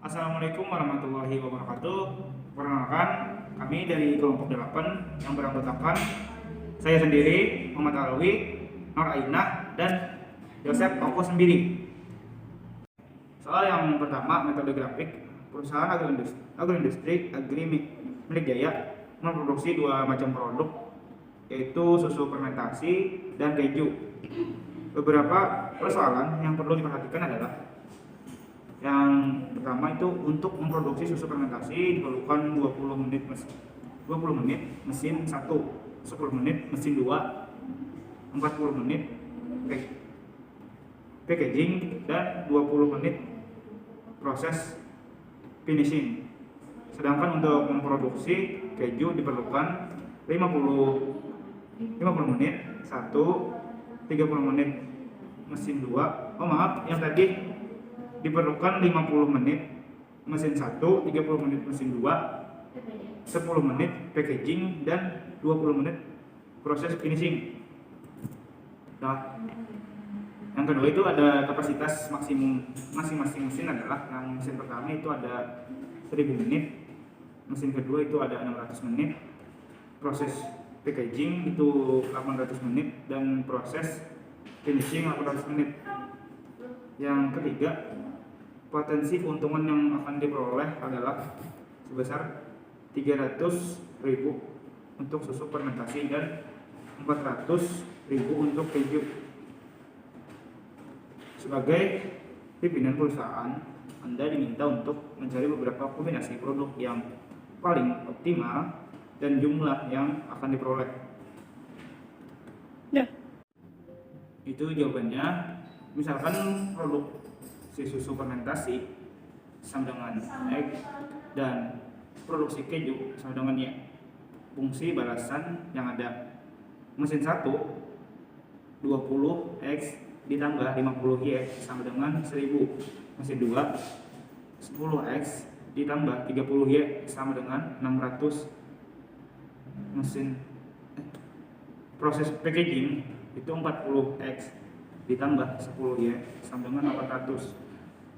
Assalamualaikum warahmatullahi wabarakatuh. Perkenalkan, kami dari kelompok 8 yang beranggotakan saya sendiri, Muhammad Alawi, Nur Ainah, dan Yosef Oko sendiri. Soal yang pertama, metode grafik. Perusahaan agroindustri Milik Jaya memproduksi dua macam produk, yaitu susu fermentasi dan keju. Beberapa persoalan yang perlu diperhatikan adalah yang pertama itu untuk memproduksi susu fermentasi diperlukan 20 menit mesin 1, 10 menit mesin 2, 40 menit packaging, dan 20 menit proses finishing. Sedangkan untuk memproduksi keju diperlukan 50 menit 1, 30 menit mesin 2. Yang tadi diperlukan 50 menit mesin 1, 30 menit mesin 2, 10 menit packaging, dan 20 menit proses finishing. Nah, yang kedua itu ada kapasitas maksimum masing-masing mesin adalah yang mesin pertama itu ada 1000 menit, mesin kedua itu ada 600 menit, proses packaging itu 800 menit, dan proses finishing 800 menit. Yang ketiga, potensi keuntungan yang akan diperoleh adalah sebesar 300.000 untuk susu fermentasi dan 400.000 untuk keju. Sebagai pimpinan perusahaan, Anda diminta untuk mencari beberapa kombinasi produk yang paling optimal dan jumlah yang akan diperoleh. Itu jawabannya. Misalkan produk susu fermentasi sama dengan X dan produksi keju sama dengan Y. Fungsi balasan yang ada: mesin 1 20X ditambah 50Y sama dengan 1000. Mesin 2 10X ditambah 30Y sama dengan 600. Proses packaging itu 40X ditambah 10Y sama dengan 800.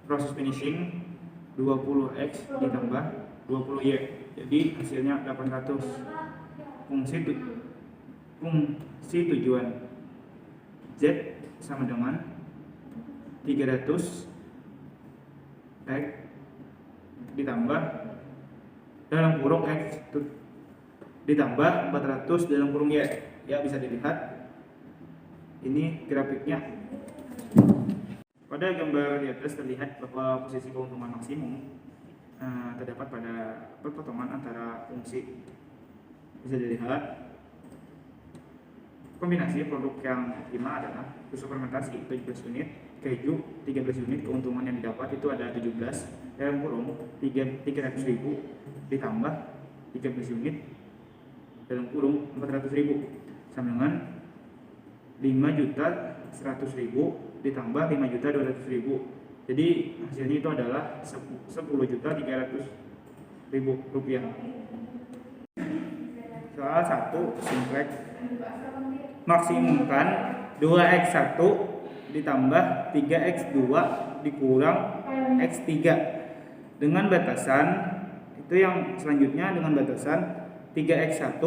Proses finishing 20X ditambah 20Y, jadi hasilnya 800. Fungsi tujuan Z sama dengan 300 X ditambah dalam kurung X ditambah 400 dalam kurung Y. Ya, bisa dilihat ini grafiknya. Pada gambar di atas terlihat bahwa posisi keuntungan maksimum terdapat pada perpotongan antara fungsi. Bisa dilihat kombinasi produk yang optimal adalah susu fermentasi 17 unit, keju 13 unit. Keuntungan yang didapat itu ada 17 dalam kurung 300.000 ditambah 13 unit dalam kurung 400.000 sama dengan 5.100.000 ditambah 5.200.000. Jadi hasilnya itu adalah 10.300.000 rupiah. Soal 1 simplek. Maksimumkan 2x1 ditambah 3x2 dikurang x3 dengan batasan itu yang selanjutnya, dengan batasan 3x1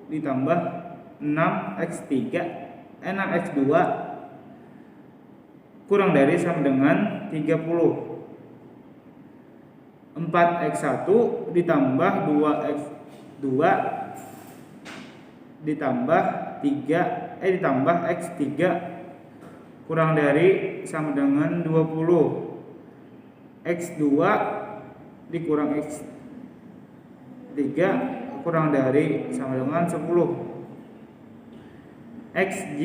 ditambah 6x2 kurang dari sama dengan 30. 4x1 ditambah 2x2 ditambah ditambah x3 kurang dari sama dengan 20. X2 dikurang x3 kurang dari sama dengan 10. Xj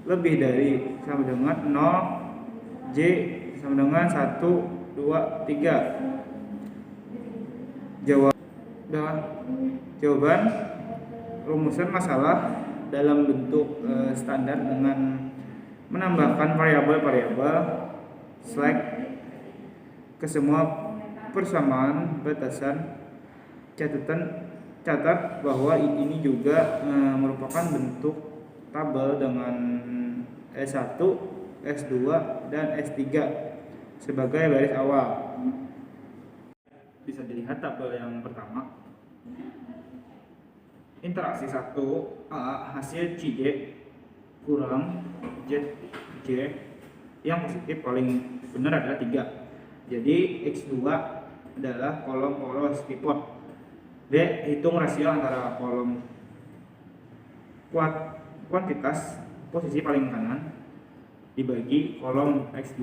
lebih dari sama dengan 0, J sama dengan 1, 2, 3. Jawaban rumusan masalah dalam bentuk standar dengan menambahkan variabel-variabel slack ke semua persamaan batasan. Catat bahwa ini juga merupakan bentuk tabel dengan S1, S2, dan S3 sebagai baris awal. bisa dilihat tabel yang pertama. Interaksi 1A hasil CJ kurang ZJ yang positif paling benar adalah 3. Jadi X2 adalah kolom poros pivot. B. Hitung rasio antara kolom kuantitas posisi paling kanan dibagi kolom X2,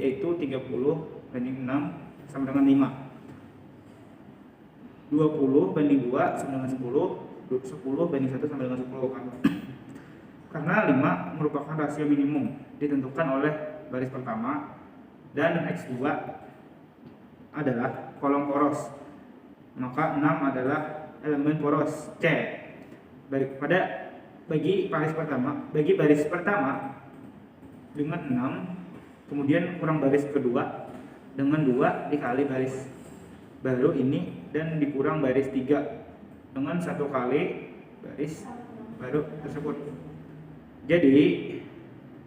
yaitu 30/6 sama dengan 5. 20/2 sama dengan 10, 10/1 sama dengan 10. Karena 5 merupakan rasio minimum ditentukan oleh baris pertama dan X2 adalah kolom poros, maka 6 adalah elemen poros C. Bagi baris pertama dengan 6, kemudian kurang baris kedua dengan 2 dikali baris baru ini dan dikurang baris 3 dengan 1 kali baris baru tersebut. Jadi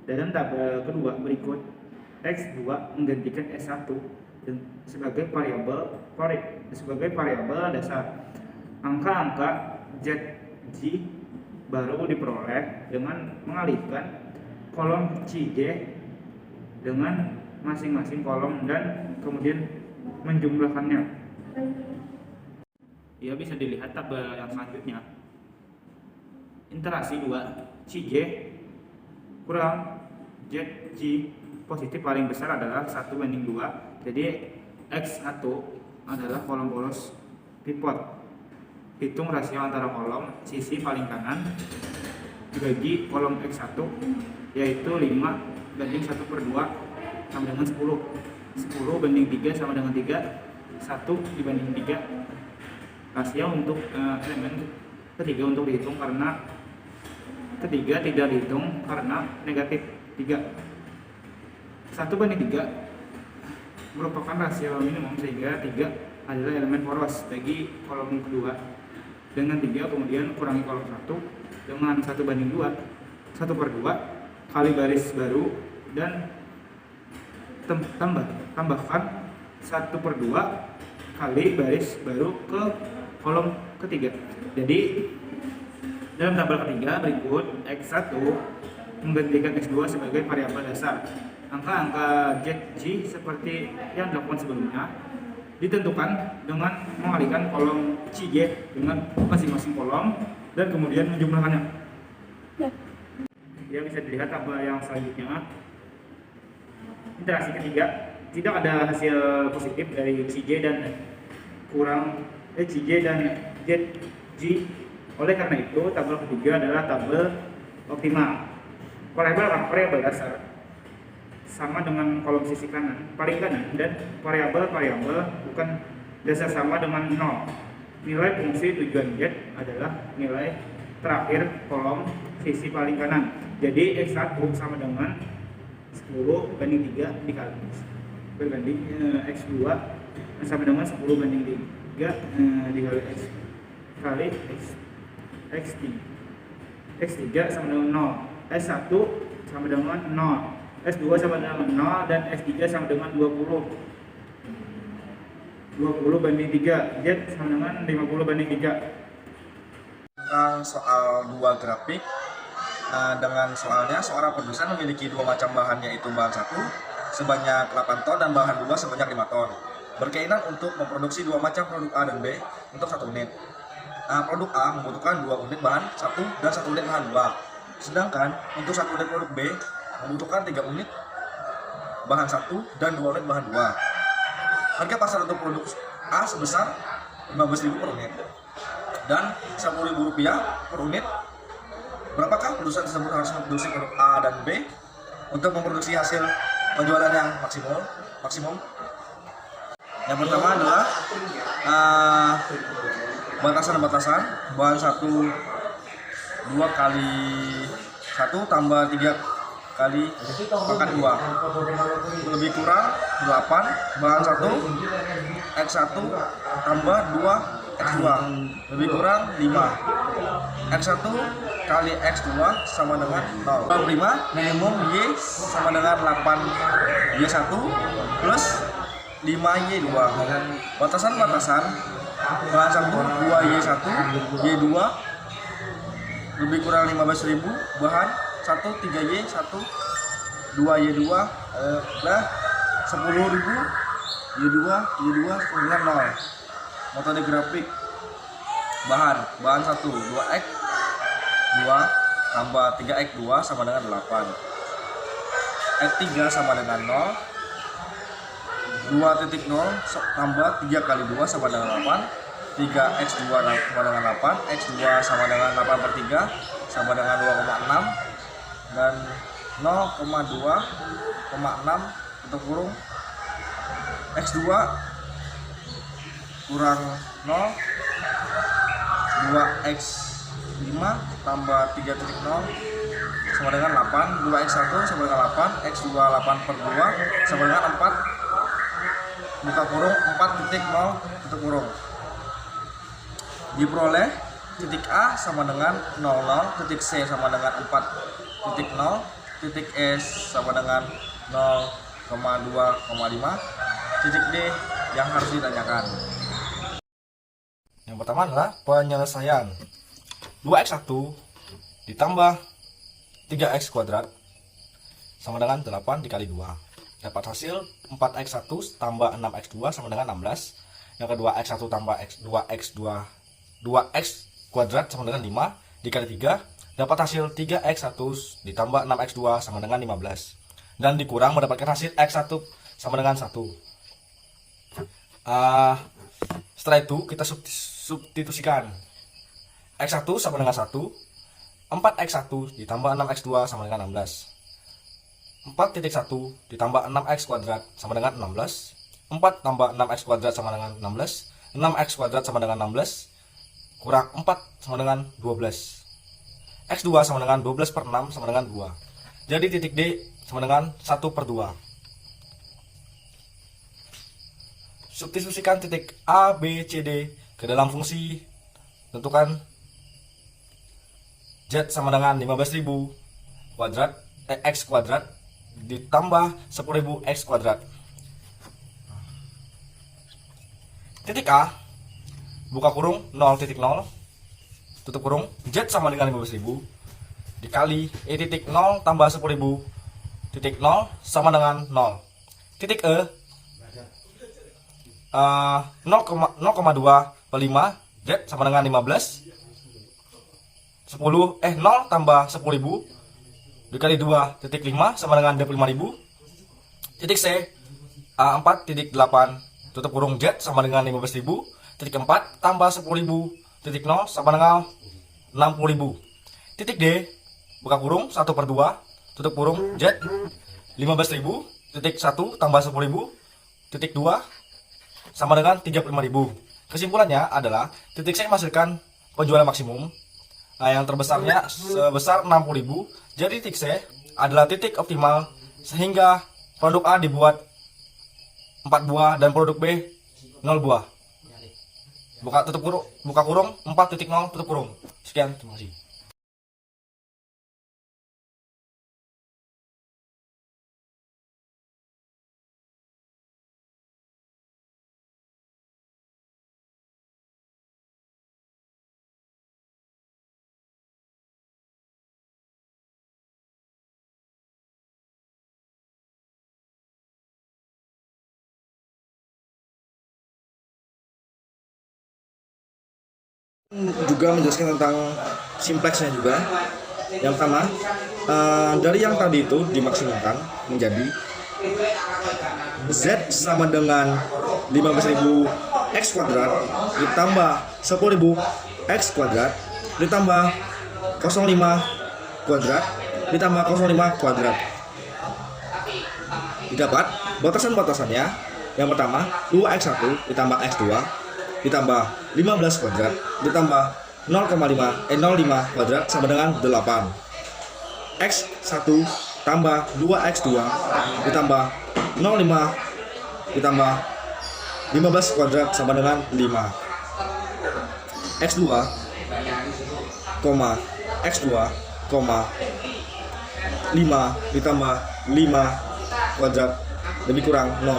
dalam tabel kedua berikut, X2 menggantikan S1 sebagai variabel dasar. Angka-angka ZJ baru diperoleh dengan mengalihkan kolom CJ dengan masing-masing kolom dan kemudian menjumlahkannya. Ya, bisa dilihat tabel yang selanjutnya. Interaksi 2 CJ kurang ZJ positif paling besar adalah 1/2. Jadi X1 adalah kolom poros pivot. Hitung rasio antara kolom sisi paling kanan dibagi kolom X1, yaitu 5/1/2 sama dengan 10. 10/3 sama dengan 3. 1/3. Rasio untuk elemen ketiga untuk dihitung karena ketiga tidak dihitung karena negatif 3. 1/3 merupakan rasio minimum sehingga 3 adalah elemen poros bagi kolom kedua. Dengan 3 kemudian kurangi kolom 1 dengan 1/2, 1/2 kali baris baru dan tambahkan 1/2 kali baris baru ke kolom ketiga. Jadi dalam tabel ketiga berikut, X1 menggantikan X2 sebagai variabel dasar. Angka-angka ZJ seperti yang dilakukan sebelumnya ditentukan dengan mengalihkan kolom CJ dengan masing-masing kolom dan kemudian menjumlahkannya. Ya, bisa dilihat tabel yang selanjutnya. Interaksi ketiga, tidak ada hasil positif dari CJ dan ZJ. Oleh karena itu, tabel ketiga adalah tabel optimal. Variabel dasar sama dengan kolom sisi kanan paling kanan dan variabel bukan dasar sama dengan 0. Nilai fungsi tujuan Z adalah nilai terakhir kolom sisi paling kanan. Jadi X1 sama dengan 10/3 dikali berbanding X2 sama dengan 10/3 dikali X kali X3 sama dengan 0. S1 sama dengan 0, S2 sama dengan 0, dan S3 sama dengan 20/3. Z sama dengan 50/3. Tentang soal dua grafik, dengan soalnya seorang produsen memiliki dua macam bahan, yaitu bahan 1 sebanyak 8 ton dan bahan 2 sebanyak 5 ton. Berkeinginan untuk memproduksi dua macam produk A dan B untuk 1 unit. Produk A membutuhkan 2 unit bahan 1 dan 1 unit bahan 2. Sedangkan untuk 1 unit produk B membutuhkan 3 unit bahan 1 dan 2 unit bahan 2. Harga pasar untuk produk A sebesar 15.000 per unit dan Rp10.000 per unit. Berapakah perusahaan tersebut harus memproduksi produk A dan B untuk memproduksi hasil penjualan yang maksimum? Yang pertama adalah batasan bahan 1 2 kali 1 tambah 3 kali pangkat 2 lebih kurang 8 bahan 1 X1 tambah 2 X2 lebih kurang 5. X1 kali X2 sama dengan 0. 5 minimum Y sama dengan 8 Y1 plus 5Y2. Batasan-batasan bahan 1 2Y1 Y2 lebih kurang 15.000, bahan 1 3Y1 2Y2 dah 10.000 Y2 dengan 0. Metode grafik bahan 1 2X 2 tambah 3X2 sama dengan 8. X3 sama dengan 0. 2.0 tambah 3 kali 2 sama dengan 8. 3x2 sama dengan 8. X2 sama dengan 8 per 3 sama dengan 2,6. Dan 0,2,6 tutup kurung X2 kurang 0. 2x5 tambah 3.0 sama dengan 8. 2x1 sama dengan 8. X2 8 per 2 sama dengan 4. Buka kurung 4.0 tutup kurung. Diperoleh titik A sama dengan 00, titik C sama dengan 4.0, titik S sama dengan 0,2,5, titik D yang harus ditanyakan. Yang pertama adalah penyelesaian. 2x1 ditambah 3x kuadrat sama dengan 8 dikali 2. Dapat hasil 4x1 tambah 6x2 sama dengan 16. Yang kedua x1 tambah x2x kuadrat sama dengan 5 dikali 3. Dapat hasil 3x1 ditambah 6x2 sama dengan 15. Dan dikurang mendapatkan hasil x1 sama dengan 1. Setelah itu kita substitusikan. X1 sama dengan 1. 4x1 ditambah 6x2 sama dengan 16. 4.1 ditambah 6x kuadrat sama dengan 16. 4 tambah 6x kuadrat sama dengan 16. 6x kuadrat sama dengan 16. Kurang 4 sama dengan 12. X2 sama dengan 12 per 6 sama dengan 2. Jadi titik D sama dengan 1 per 2. Substitusikan titik A, B, C, D ke dalam fungsi. Tentukan Z sama dengan 15.000 kuadrat X kuadrat ditambah 10.000 X kuadrat. Titik A, buka kurung 0.0 tutup kurung, Z sama dengan 15.000 dikali E titik 0 tambah 10.000 titik 0 sama dengan 0. Titik E 0,2 per 5, Z sama dengan 15. 0 tambah 10.000 dikali 2 titik 5 sama dengan 25.000. Titik C 4.8 tutup kurung Z sama dengan 15.000. Titik 4 tambah 10.000 titik 0 sama dengan 60.000. Titik D buka kurung 1 per 2 tutup kurung Z 15.000. Titik 1 tambah 10.000 titik 2 sama dengan 35.000. Kesimpulannya adalah titik C menghasilkan penjualan maksimum yang terbesarnya sebesar 60.000. Jadi titik C adalah titik optimal sehingga produk A dibuat 4 buah dan produk B 0 buah. Buka kurung 4.0 tutup kurung. Sekian, terima kasih. Juga menjelaskan tentang simplexnya juga. Yang pertama, dari yang tadi itu dimaksimalkan menjadi Z sama dengan 15.000 X kuadrat ditambah 10.000 X kuadrat ditambah 05 kuadrat ditambah 05 kuadrat. Didapat batasan-batasannya. Yang pertama 2x1 ditambah x2 ditambah 15 kuadrat ditambah 0,5 kuadrat sama dengan 8. X1 tambah 2x2 ditambah 0,5 ditambah 15 kuadrat sama dengan 5. X2, X2, 5 ditambah 5 kuadrat lebih kurang 0.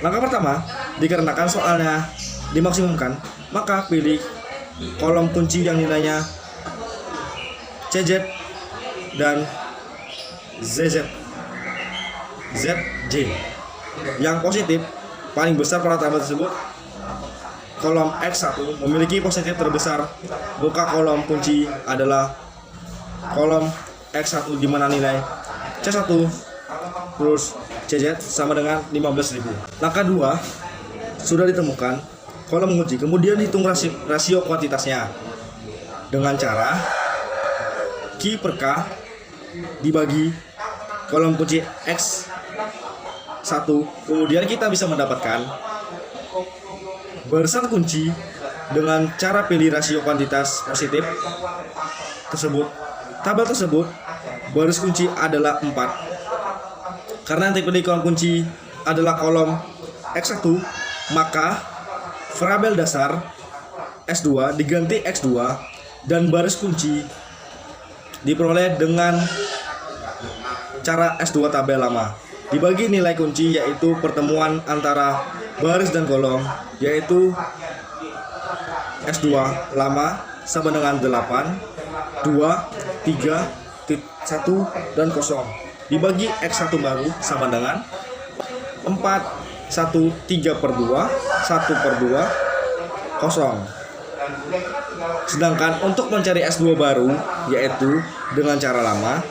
Langkah pertama, dikarenakan soalnya dimaksimumkan, maka pilih kolom kunci yang nilainya CZ dan ZZ. ZJ. Yang positif paling besar pada tabel tersebut, kolom X1 memiliki positif terbesar. Buka kolom kunci adalah kolom X1 di mana nilai C1 plus CZ sama dengan 15.000. Langkah 2 sudah ditemukan kolom kunci, kemudian hitung rasio kuantitasnya dengan cara Q per K dibagi kolom kunci X1, kemudian kita bisa mendapatkan barisan kunci dengan cara pilih rasio kuantitas positif tersebut. Tabel tersebut baris kunci adalah 4. Karena yang dipilih kolom kunci adalah kolom X1, maka variabel dasar S2 diganti X2 dan baris kunci diperoleh dengan cara S2 tabel lama. Dibagi nilai kunci yaitu pertemuan antara baris dan kolom, yaitu S2 lama sama dengan 8, 2, 3, 1, dan 0. Dibagi X1 baru sama dengan 4, 1, 3 per 2, 1 per 2, 0. Sedangkan untuk mencari S2 baru, yaitu dengan cara lama,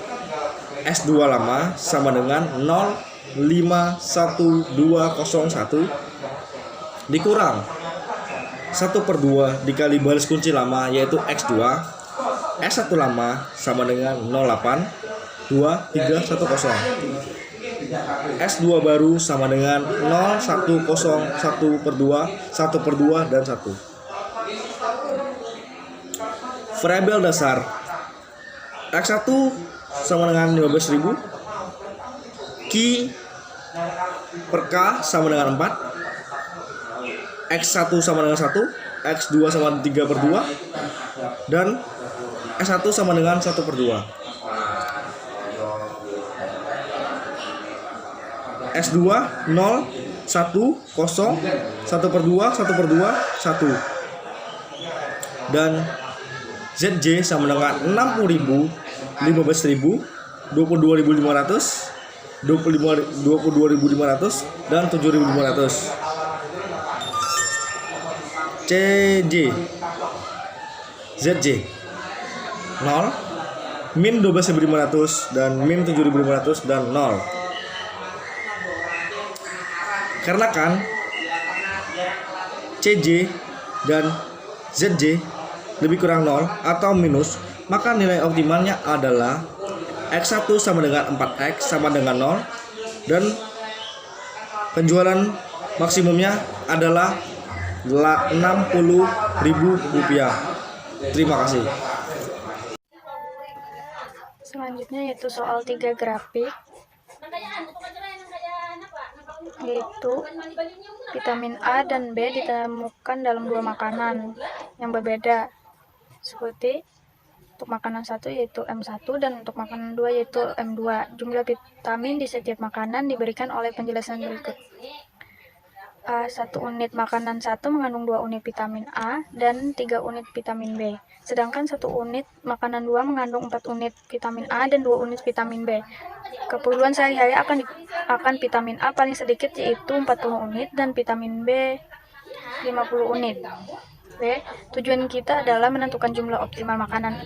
S2 lama sama dengan 0,51201 dikurang 1 per 2 dikali baris kunci lama, yaitu X2. S1 lama sama dengan 0,82310. S2 baru sama dengan 0101 per 2, 1 per 2, dan 1. Variabel dasar X1 sama dengan 15.000, Q per K sama dengan 4, X1 sama dengan 1, X2 sama dengan 3 per 2, dan S1 sama dengan 1 per 2. S2 0, 1, 0, 1 per 2, 1 per 2, 1. Dan ZJ sama dengan 60.000, 15.000, 22.500, 22.500, dan 7.500. CJ ZJ 0, min 12.500, dan min 7.500, dan 0. Karena kan CJ dan ZJ lebih kurang 0 atau minus, maka nilai optimalnya adalah X1 sama dengan 4X sama dengan 0, dan penjualan maksimumnya adalah Rp60.000. Terima kasih. Selanjutnya yaitu soal 3 grafik, yaitu vitamin A dan B ditemukan dalam 2 makanan yang berbeda, seperti untuk makanan 1 yaitu M1 dan untuk makanan 2 yaitu M2. Jumlah vitamin di setiap makanan diberikan oleh penjelasan berikut. 1 unit makanan 1 mengandung 2 unit vitamin A dan 3 unit vitamin B. Sedangkan 1 unit makanan 2 mengandung 4 unit vitamin A dan 2 unit vitamin B. Keperluan sehari-hari akan vitamin A paling sedikit yaitu 40 unit dan vitamin B 50 unit. B. Tujuan kita adalah menentukan jumlah optimal makanan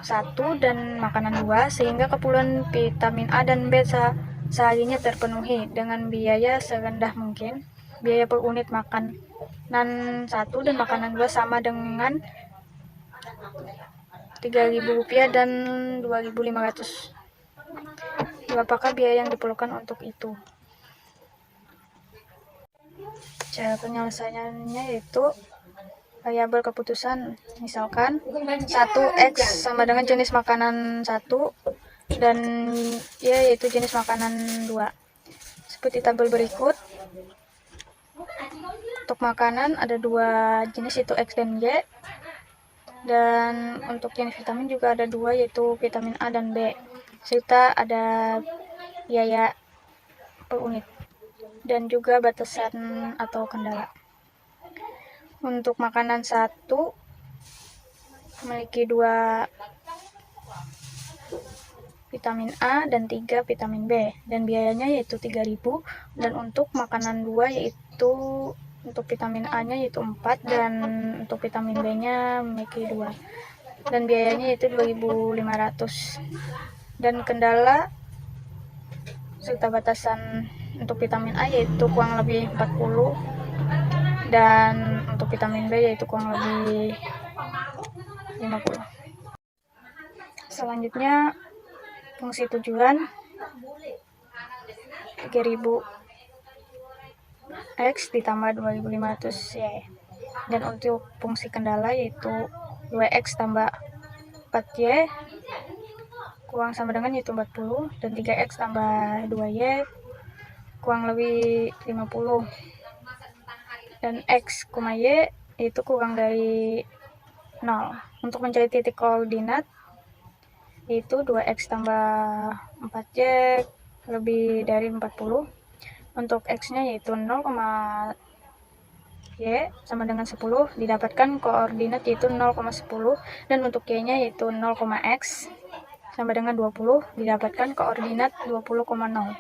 1 dan makanan 2 sehingga keperluan vitamin A dan B seharinya terpenuhi dengan biaya serendah mungkin. Biaya per unit makanan 1 dan makanan 2 sama dengan Rp3.000 dan Rp2.500. Berapakah biaya yang diperlukan untuk itu? Cara penyelesaiannya yaitu variabel keputusan, misalkan 1X sama dengan jenis makanan 1 dan yaitu jenis makanan 2. Seperti tabel berikut. Untuk makanan ada 2 jenis yaitu X dan Y, dan untuk jenis vitamin juga ada 2 yaitu vitamin A dan B, serta ada biaya per unit, dan juga batasan atau kendala. Untuk makanan satu memiliki 2 vitamin A dan 3 vitamin B, dan biayanya yaitu 3.000. Dan untuk makanan 2 yaitu untuk vitamin A nya yaitu 4, dan untuk vitamin B nya memiliki 2, dan biayanya yaitu 2.500. Dan kendala serta batasan untuk vitamin A yaitu kurang lebih 40, dan untuk vitamin B yaitu kurang lebih 50. Selanjutnya fungsi tujuan 3.000 X ditambah 2.500 Y. Dan untuk fungsi kendala yaitu 2X tambah 4Y kurang sama dengan yaitu 40, dan 3X tambah 2Y kurang lebih 50, dan X, Y itu kurang dari 0. Untuk mencari titik koordinat yaitu 2X tambah 4Y lebih dari 40. Untuk X nya yaitu 0, Y sama dengan 10, didapatkan koordinat yaitu 0,10, dan untuk Y nya yaitu 0,X sama dengan 20, didapatkan koordinat 20,0.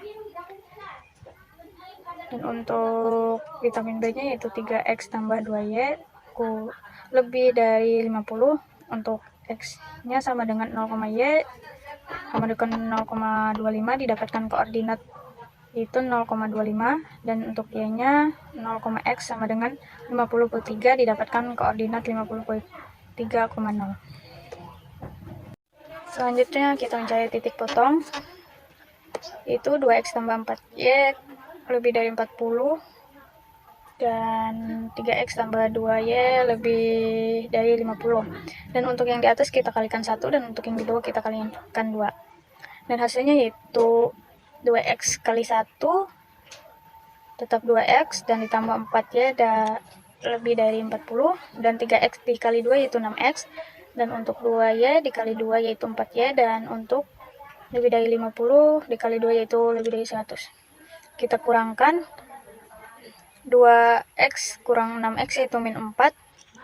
Dan untuk vitamin B nya yaitu 3X tambah 2Y lebih dari 50. Untuk X nya sama dengan 0,Y sama dengan 0,25, didapatkan koordinat yaitu 0,25, dan untuk Y nya 0,X sama dengan 50/3, didapatkan koordinat 50/3,0. Selanjutnya kita mencari titik potong, itu 2X tambah 4Y lebih dari 40, dan 3X tambah 2Y lebih dari 50. Dan untuk yang di atas kita kalikan 1, dan untuk yang di bawah kita kalikan 2. Dan hasilnya yaitu 2X kali 1 tetap 2X, dan ditambah 4Y lebih dari 40, dan 3X dikali 2 yaitu 6X, dan untuk 2Y dikali 2 yaitu 4Y, dan untuk lebih dari 50 dikali 2 yaitu lebih dari 100. Kita kurangkan 2X kurang 6X yaitu min 4,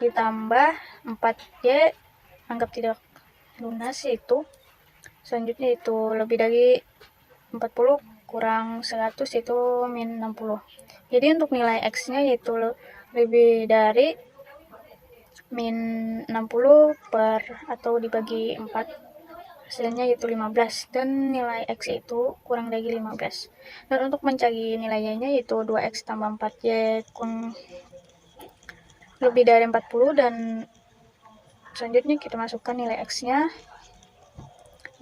ditambah 4Y anggap tidak lunas yaitu selanjutnya itu lebih dari 40 kurang 100 itu min 60. Jadi untuk nilai X nya yaitu lebih dari min 60 per atau dibagi 4, hasilnya yaitu 15, dan nilai X itu kurang dari 15. Dan untuk mencari nilainya yaitu 2X tambah 4Y lebih dari 40, dan selanjutnya kita masukkan nilai X nya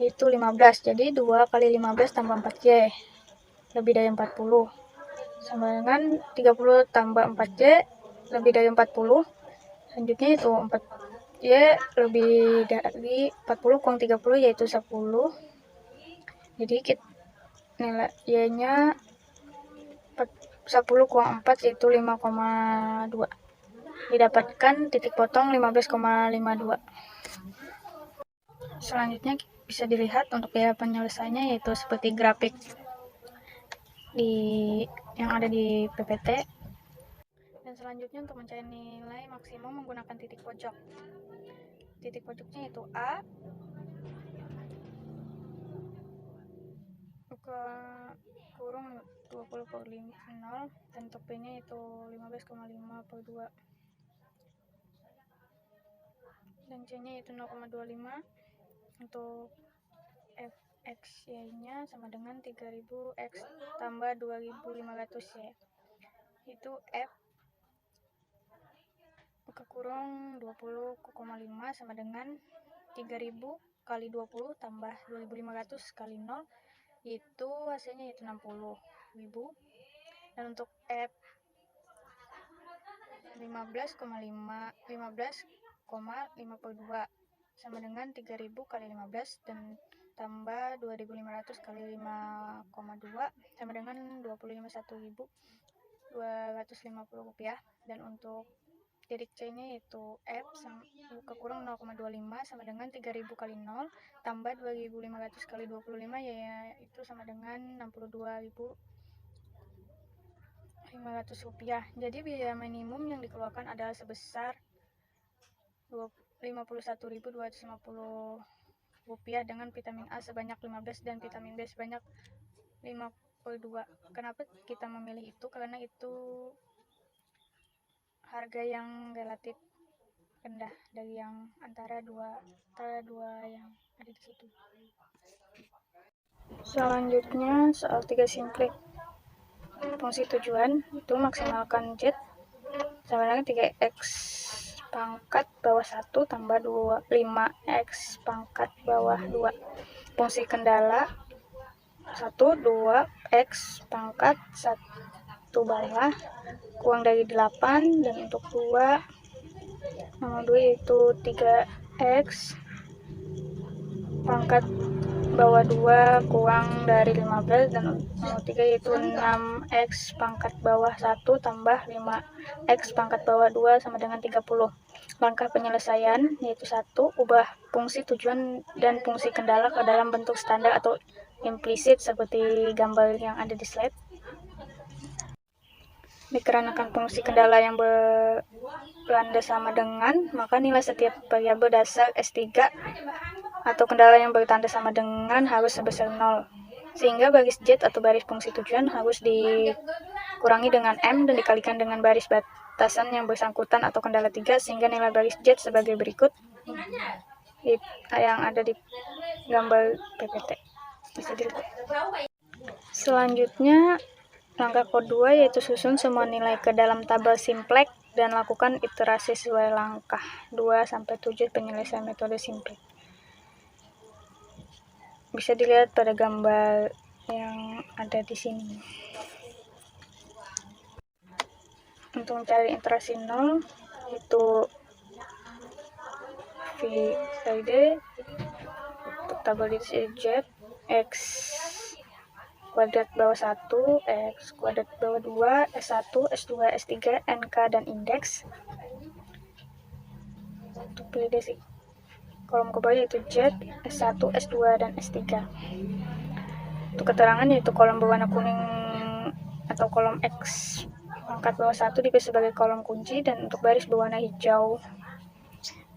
yaitu 15. Jadi 2 kali 15 tambah 4Y lebih dari 40 sama dengan 30 tambah 4Y lebih dari 40. Selanjutnya itu 4Y lebih dari 40 kurang 30 yaitu 10. Jadi nilai Y nya 10 kurang 4 yaitu 5,2, didapatkan titik potong 15,52. Selanjutnya bisa dilihat untuk biaya penyelesaiannya yaitu seperti grafik yang ada di PPT. Dan selanjutnya untuk mencari nilai maksimum menggunakan titik pojok. Titik pojoknya yaitu A kurung 20/0, dan untuk B nya itu 15,5/2, dan C nya itu 0,25. Untuk X Y nya sama dengan 3000 X tambah 2500 Y, itu F kurung 20,5 sama dengan 3000 kali 20 tambah 2500 kali 0, itu hasilnya itu 60.000. Dan untuk F 15,52 sama dengan 3000 kali 15 dan tambah 2500 kali 5,2 sama dengan 251.250 rupiah. Dan untuk titik C-nya yaitu F buka kurung 0,25 sama dengan 3000 kali 0 tambah 2500 kali 25 yaitu sama dengan 62.500 rupiah. Jadi biaya minimum yang dikeluarkan adalah sebesar 51.250 rupiah dengan vitamin A sebanyak 15 dan vitamin B sebanyak 52. Kenapa kita memilih itu? Karena itu harga yang relatif rendah dari yang antara dua yang ada di situ. Selanjutnya soal 3 simplik. Fungsi tujuan itu maksimalkan Z sama dengan 3x pangkat bawah 1 tambah 5x pangkat bawah 2. Fungsi kendala 1 2x pangkat 1 bawah kurang dari 8, dan untuk 2 nomor 2 yaitu 3x pangkat bawah 2 kurang dari 15, dan nomor 3 yaitu 6x pangkat bawah 1 tambah 5x pangkat bawah 2 sama dengan 30. Langkah penyelesaian yaitu 1. Ubah fungsi tujuan dan fungsi kendala ke dalam bentuk standar atau implisit seperti gambar yang ada di slide. Dikarenakan fungsi kendala yang bertanda sama dengan, maka nilai setiap variabel dasar S3 atau kendala yang bertanda sama dengan harus sebesar 0. Sehingga baris Z atau baris fungsi tujuan harus dikurangi dengan M dan dikalikan dengan baris batasan yang bersangkutan atau kendala 3, sehingga nilai baris Z sebagai berikut yang ada di gambar PPT. Bisa dilihat. Selanjutnya langkah kedua yaitu susun semua nilai ke dalam tabel simplex dan lakukan iterasi sesuai langkah 2-7 penyelesaian metode simplex. Bisa dilihat pada gambar yang ada di sini. Untuk mencari iterasi 0 itu VID untuk tabel di Z X kuadrat bawah 1, X kuadrat bawah 2, S1, S2, S3, NK, dan indeks. Untuk pilih kolom ke bawah yaitu Z, S1, S2, dan S3. Untuk keterangan yaitu kolom berwarna kuning atau kolom X pangkat bawah 1 dipilih sebagai kolom kunci, dan untuk baris berwarna hijau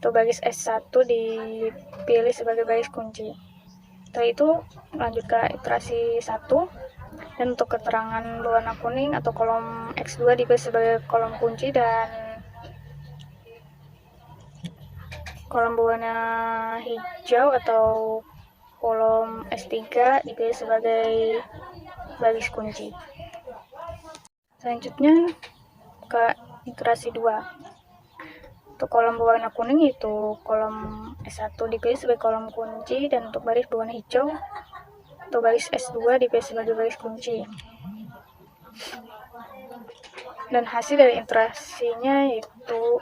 untuk baris S1 dipilih sebagai baris kunci. Setelah itu lanjut ke iterasi 1, dan untuk keterangan berwarna kuning atau kolom X2 dipilih sebagai kolom kunci, dan kolom berwarna hijau atau kolom S3 dipilih sebagai baris kunci. Selanjutnya ke iterasi 2. Untuk kolom berwarna kuning itu kolom S1 dipilih sebagai kolom kunci, dan untuk baris berwarna hijau atau baris S2 dipilih sebagai baris kunci. Dan hasil dari iterasinya yaitu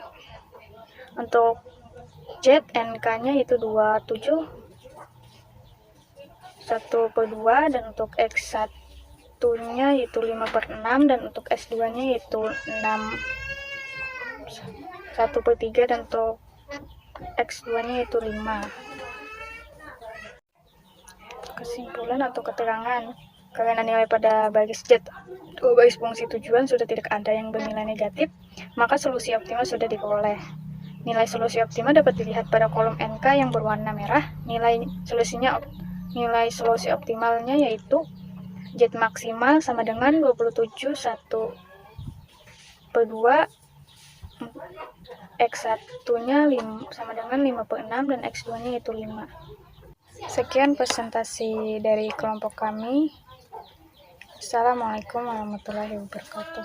untuk Z NK-nya itu 27 1/2, dan untuk X1-nya itu 5/6, dan untuk S2-nya yaitu 1/3, dan untuk X2-nya itu 5. Kesimpulan atau keterangan, karena nilai pada baris Z atau baris fungsi tujuan sudah tidak ada yang bernilai negatif, maka solusi optimal sudah diperoleh. Nilai solusi optimal dapat dilihat pada kolom NK yang berwarna merah. Nilai solusi optimalnya yaitu Z maksimal sama dengan 27 1/2, X1-nya sama dengan 5/6, dan X2-nya itu 5. Sekian presentasi dari kelompok kami. Assalamualaikum warahmatullahi wabarakatuh.